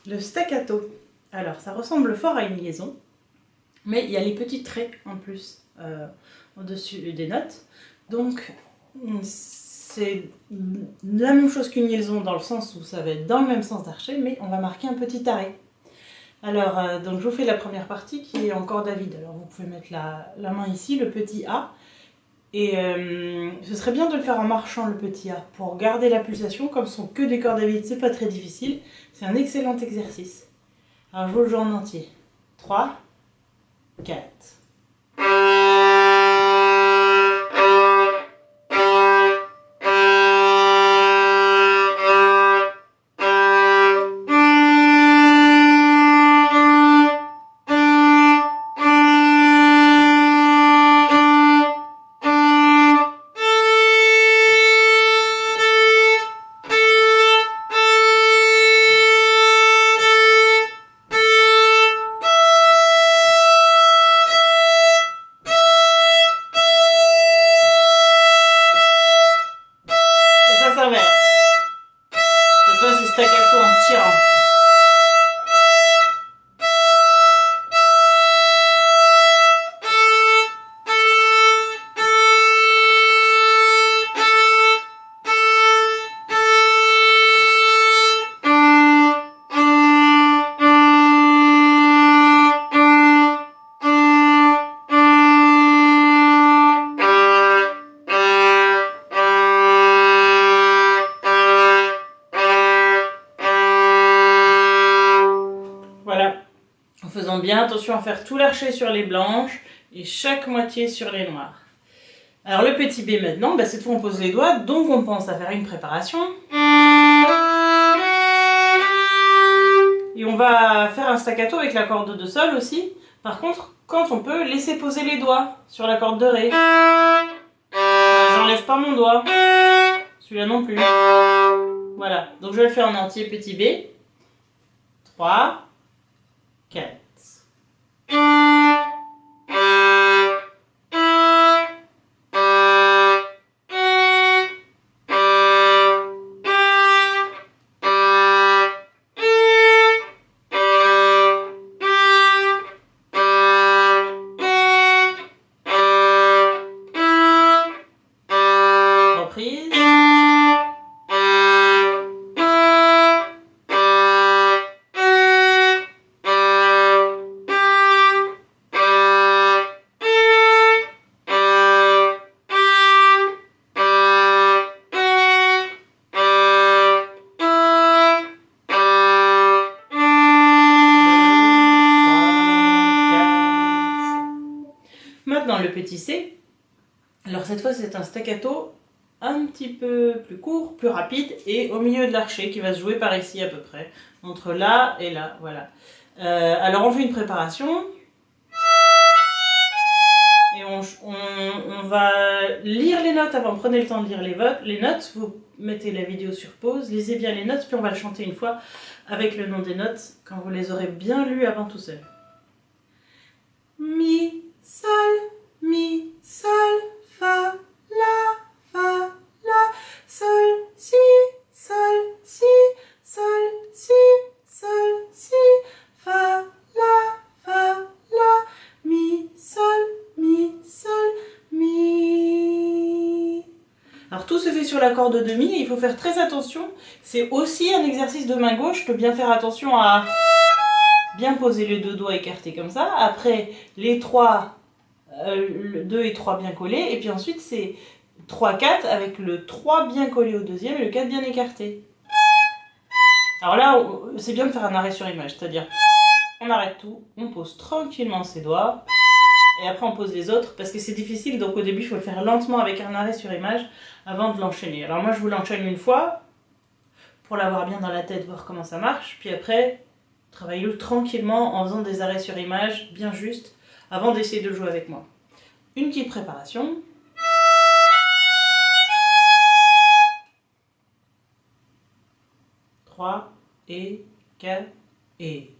Le staccato. Alors, ça ressemble fort à une liaison, mais il y a les petits traits en plus au-dessus des notes. Donc, c'est la même chose qu'une liaison dans le sens où ça va être dans le même sens d'archet, mais on va marquer un petit arrêt. Alors, donc je vous fais la première partie qui est en corde à vide. Alors, vous pouvez mettre la main ici, le petit A. Et ce serait bien de le faire en marchant, le petit A, pour garder la pulsation. Comme ce sont que des cordes à vide, c'est pas très difficile. C'est un excellent exercice. Alors, je vous le joue en entier. 3, 4. Cette fois, c'est staccato en tirant. Voilà, en faisant bien attention à faire tout l'archet sur les blanches et chaque moitié sur les noires. Alors le petit B maintenant, cette fois on pose les doigts, donc on pense à faire une préparation. Et on va faire un staccato avec la corde de sol aussi. Par contre, quand on peut, laisser poser les doigts sur la corde de Ré. J'enlève pas mon doigt, celui-là non plus. Voilà, donc je vais le faire en entier, petit B. 3, 4. Reprise. Maintenant le petit C. Alors cette fois c'est un staccato un petit peu plus court, plus rapide et au milieu de l'archet qui va se jouer par ici à peu près, entre là et là, voilà. Alors on fait une préparation et on va lire les notes avant, prenez le temps de lire les notes, vous mettez la vidéo sur pause, lisez bien les notes puis on va le chanter une fois avec le nom des notes quand vous les aurez bien lues avant tout seul. Mi, sol, mi, sol, fa, la, sol, si, sol, si, sol, si, sol, si, fa, la, mi, sol, mi. Alors tout se fait sur la corde de mi et il faut faire très attention. C'est aussi un exercice de main gauche de bien faire attention à bien poser les deux doigts écartés comme ça. Après, les 3, le 2 et 3 bien collés. Et puis ensuite, c'est 3, 4 avec le 3 bien collé au deuxième et le 4 bien écarté. Alors là, c'est bien de faire un arrêt sur image. C'est-à-dire, on arrête tout, on pose tranquillement ses doigts. Et après, on pose les autres parce que c'est difficile. Donc au début, il faut le faire lentement avec un arrêt sur image avant de l'enchaîner. Alors moi, je vous l'enchaîne une fois pour l'avoir bien dans la tête, voir comment ça marche. Puis après, travaillez-le tranquillement en faisant des arrêts sur image bien justes avant d'essayer de jouer avec moi. Une petite préparation. Trois et 4 et...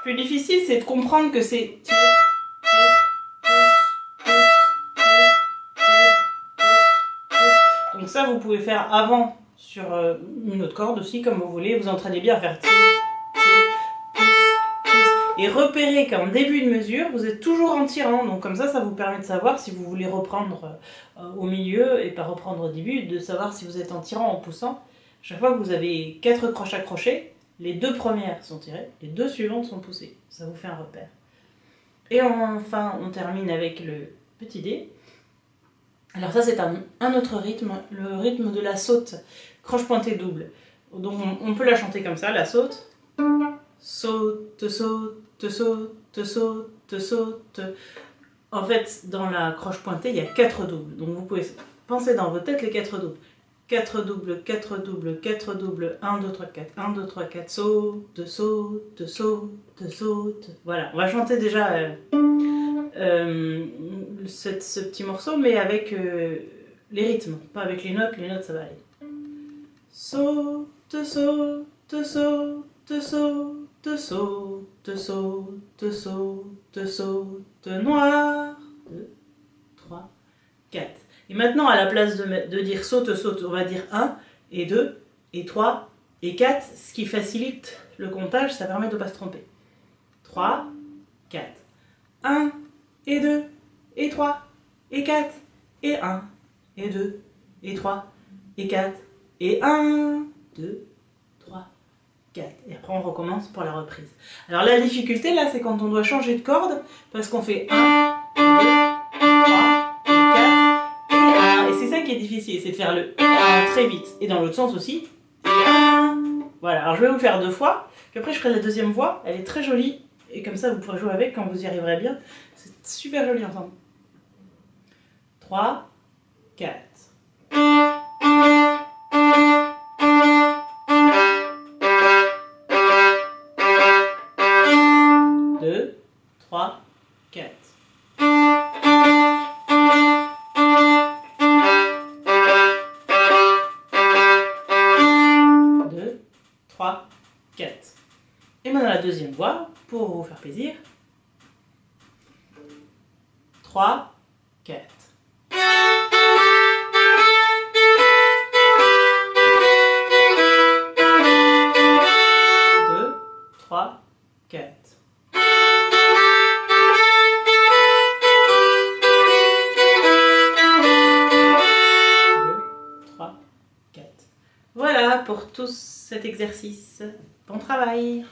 plus difficile, c'est de comprendre que c'est tire, donc ça, vous pouvez faire avant sur une autre corde aussi, comme vous voulez. Vous entraînez bien à faire tire, et repérez qu'en début de mesure, vous êtes toujours en tirant. Donc comme ça vous permet de savoir si vous voulez reprendre au milieu et pas reprendre au début, de savoir si vous êtes en tirant ou en poussant. Chaque fois que vous avez 4 croches accrochées, les 2 premières sont tirées, les 2 suivantes sont poussées. Ça vous fait un repère. Et enfin, on termine avec le petit dé. Alors ça, c'est un autre rythme, le rythme de la saute, croche pointée double. Donc on peut la chanter comme ça, la saute. Saute, saute, saute, saute, saute. En fait, dans la croche pointée, il y a 4 doubles. Donc vous pouvez penser dans votre tête les 4 doubles. 4 doubles, 4 doubles, 4 doubles, 1, 2, 3, 4, 1, 2, 3, 4, saute, saute, saute, saute. Voilà, on va chanter déjà ce petit morceau, mais avec les rythmes, pas avec les notes ça va aller. Saute, saute, saute, saute, saute, saute, saute, saute, noir. 2, 3, 4. Et maintenant, à la place de dire saute, saute, on va dire 1 et 2 et 3 et 4, ce qui facilite le comptage, ça permet de ne pas se tromper. 3, 4. 1 et 2 et 3 et 4 et 1 et 2 et 3 et 4 et 1, 2, 3, 4. Et après on recommence pour la reprise. Alors la difficulté là, c'est quand on doit changer de corde, parce qu'on fait 1, 2, 3, 4 et 1. Et c'est ça qui est difficile, c'est de faire le 1 très vite. Et dans l'autre sens aussi. Et 1. Voilà, alors je vais vous le faire 2 fois, puis après je ferai la deuxième voix, elle est très jolie. Et comme ça, vous pourrez jouer avec quand vous y arriverez bien. C'est super joli ensemble. 3, 4. 2, 3, 4. 2, 3, 4. Et maintenant la deuxième voix, pour vous faire plaisir. 3, 4. 2, 3, 4. 2, 3, 4. Voilà pour tout cet exercice. Bon travail!